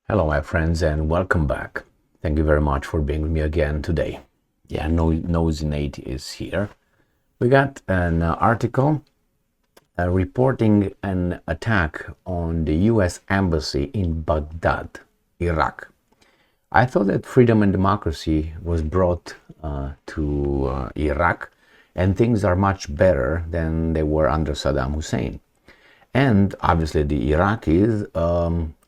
Hello, my friends, and welcome back. Thank you very much for being with me again today. Yeah, Nosy Nate is here. We got an article reporting an attack on the U.S. Embassy in Baghdad, Iraq. I thought that freedom and democracy was brought to Iraq, and things are much better than they were under Saddam Hussein. And obviously, the Iraqis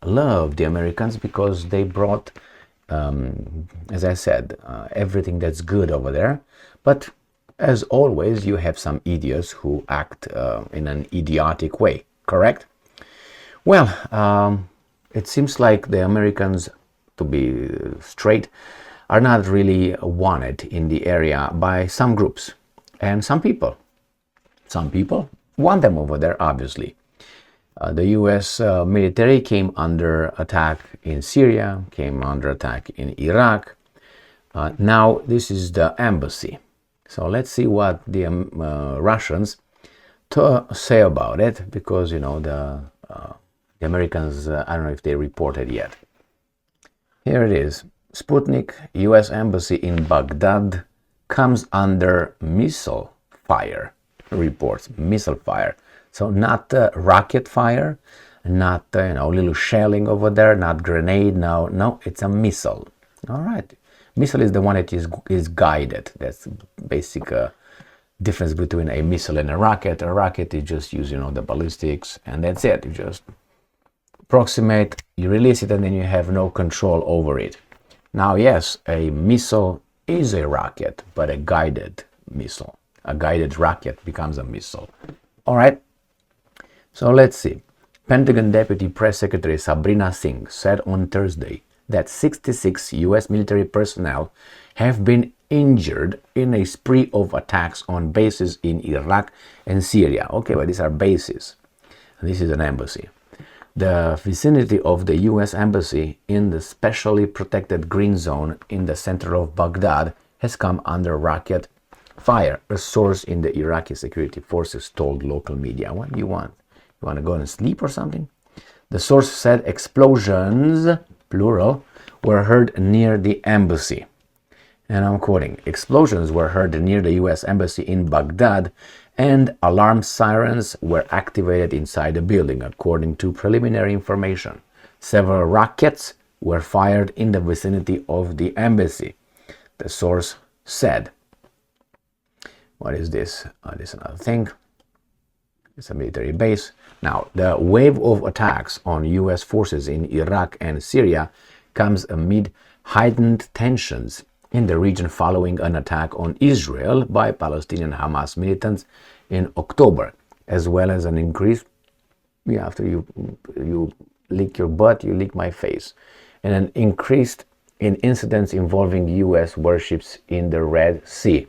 love the Americans because they brought, as I said, everything that's good over there. But as always, you have some idiots who act in an idiotic way, correct? Well, it seems like the Americans, to be straight, are not really wanted in the area by some groups and some people. Some people want them over there, obviously. The US military came under attack in Syria, came under attack in Iraq. Now this is the embassy. So let's see what the Russians say about it, because the Americans, I don't know if they reported yet. Here it is. Sputnik, US embassy in Baghdad comes under missile fire. Reports missile fire. So not rocket fire, not little shelling over there, not grenade. No, it's a missile. All right, missile is the one that is guided. That's basic difference between a missile and a rocket. A rocket, you just use the ballistics, and that's it. You just approximate, you release it, and then you have no control over it. Now, yes, a missile is a rocket, but a guided missile, a guided rocket becomes a missile. All right. So let's see. Pentagon Deputy Press Secretary Sabrina Singh said on Thursday that 66 U.S. military personnel have been injured in a spree of attacks on bases in Iraq and Syria. Okay, but these are bases. This is an embassy. The vicinity of the U.S. embassy in the specially protected green zone in the center of Baghdad has come under rocket fire, a source in the Iraqi security forces told local media. What do you want? You want to go and sleep or something? The source said explosions, plural, were heard near the embassy. And I'm quoting, explosions were heard near the U.S. embassy in Baghdad, and alarm sirens were activated inside the building, according to preliminary information. Several rockets were fired in the vicinity of the embassy, the source said. What is this? This is another thing. It's a military base. Now, the wave of attacks on U.S. forces in Iraq and Syria comes amid heightened tensions in the region following an attack on Israel by Palestinian Hamas militants in October, as well as an increase. After you lick your butt, you lick my face, and an increase in incidents involving U.S. warships in the Red Sea.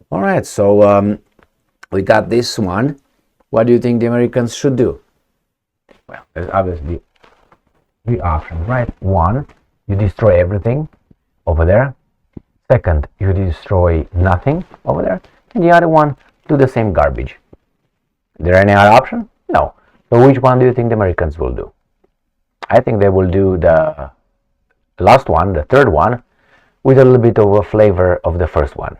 All right, so we got this one. What do you think the Americans should do? Well, there's obviously three options, right? One, you destroy everything over there. Second, you destroy nothing over there. And the other one, do the same garbage. Is there any other option? No. So which one do you think the Americans will do? I think they will do the last one, the third one, with a little bit of a flavor of the first one.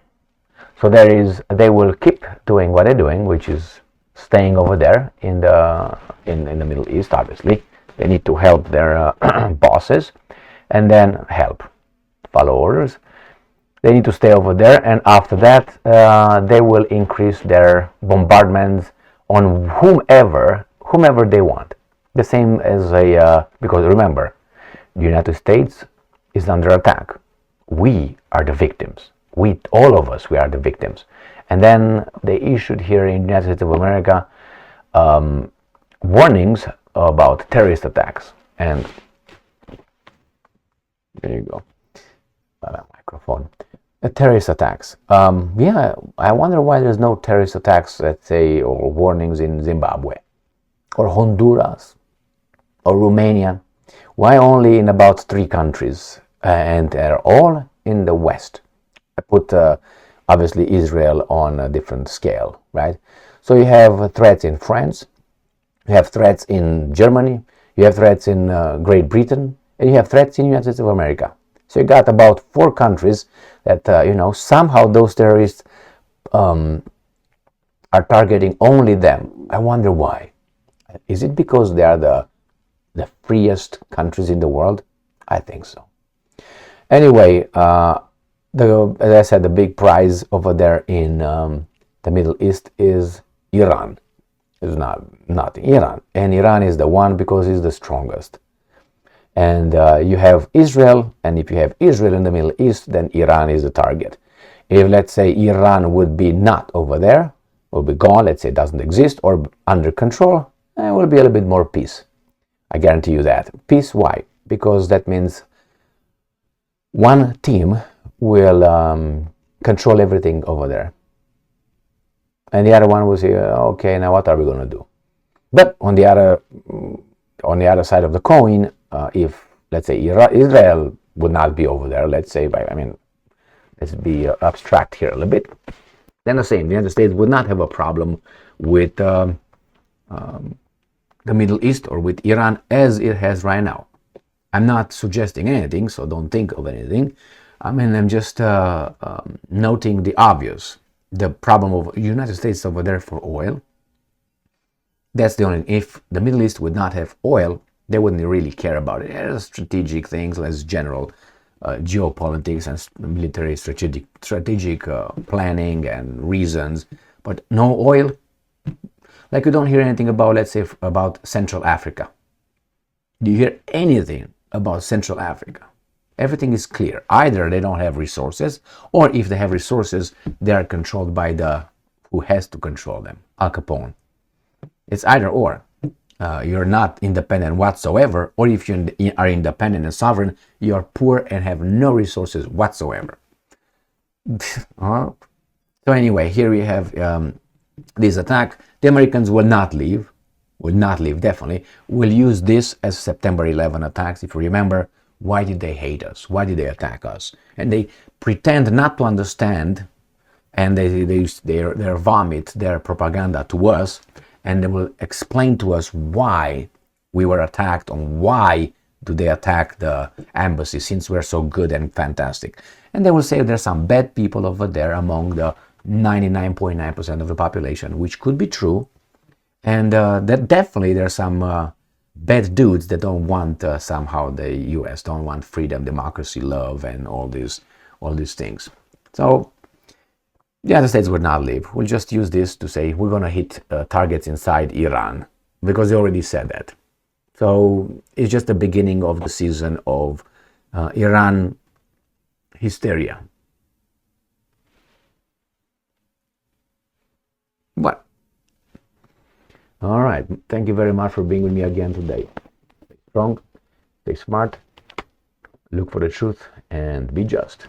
So they will keep doing what they're doing, which is staying over there in the Middle East. Obviously, they need to help their bosses, and then follow orders. They need to stay over there, and after that, they will increase their bombardments on whomever they want. The same as because remember, the United States is under attack. We are the victims. All of us, we are the victims. And then they issued here in the United States of America warnings about terrorist attacks. And there you go, microphone. Terrorist attacks. I wonder why there's no terrorist attacks, let's say, or warnings in Zimbabwe, or Honduras, or Romania. Why only in about 3 countries, and they're all in the West? I put obviously Israel on a different scale, right? So you have threats in France, you have threats in Germany, you have threats in Great Britain, and you have threats in the United States of America. So you got about 4 countries that, somehow those terrorists are targeting only them. I wonder why. Is it because they are the freest countries in the world? I think so. Anyway, as I said, the big prize over there in the Middle East is Iran. It's not Iran, and Iran is the one because it's the strongest. And you have Israel, and if you have Israel in the Middle East, then Iran is the target. If, let's say, Iran would be not over there, will be gone, let's say it doesn't exist, or under control, there will be a little bit more peace. I guarantee you that. Peace, why? Because that means one team will control everything over there. And the other one will say, okay, now what are we going to do? But on the other side of the coin, if, let's say, Israel would not be over there, let's say, let's be abstract here a little bit, then the same, the United States would not have a problem with the Middle East or with Iran as it has right now. I'm not suggesting anything, so don't think of anything. I'm just noting the obvious. The problem of the United States over there for oil, that's the only, if the Middle East would not have oil, they wouldn't really care about it. There's strategic things, as general geopolitics and military strategic planning and reasons, but no oil. Like you don't hear anything about, let's say, about Central Africa. Do you hear anything about Central Africa? Everything is clear. Either they don't have resources, or if they have resources, they are controlled by who has to control them, Al Capone. It's either or. You're not independent whatsoever, or if you are independent and sovereign, you're poor and have no resources whatsoever. So anyway, here we have this attack. The Americans will not leave, definitely. Will use this as September 11 attacks. If you remember, why did they hate us? Why did they attack us? And they pretend not to understand, and they vomit their propaganda to us, and they will explain to us why we were attacked, and why do they attack the embassy since we're so good and fantastic. And they will say there's some bad people over there among the 99.9% of the population, which could be true. And that definitely there's some bad dudes that don't want somehow the U.S. don't want freedom, democracy, love, and all these things. So the United States would not leave. We'll just use this to say we're going to hit targets inside Iran, because they already said that. So it's just the beginning of the season of Iran hysteria. What? All right. Thank you very much for being with me again today. Stay strong, stay smart, look for the truth, and be just.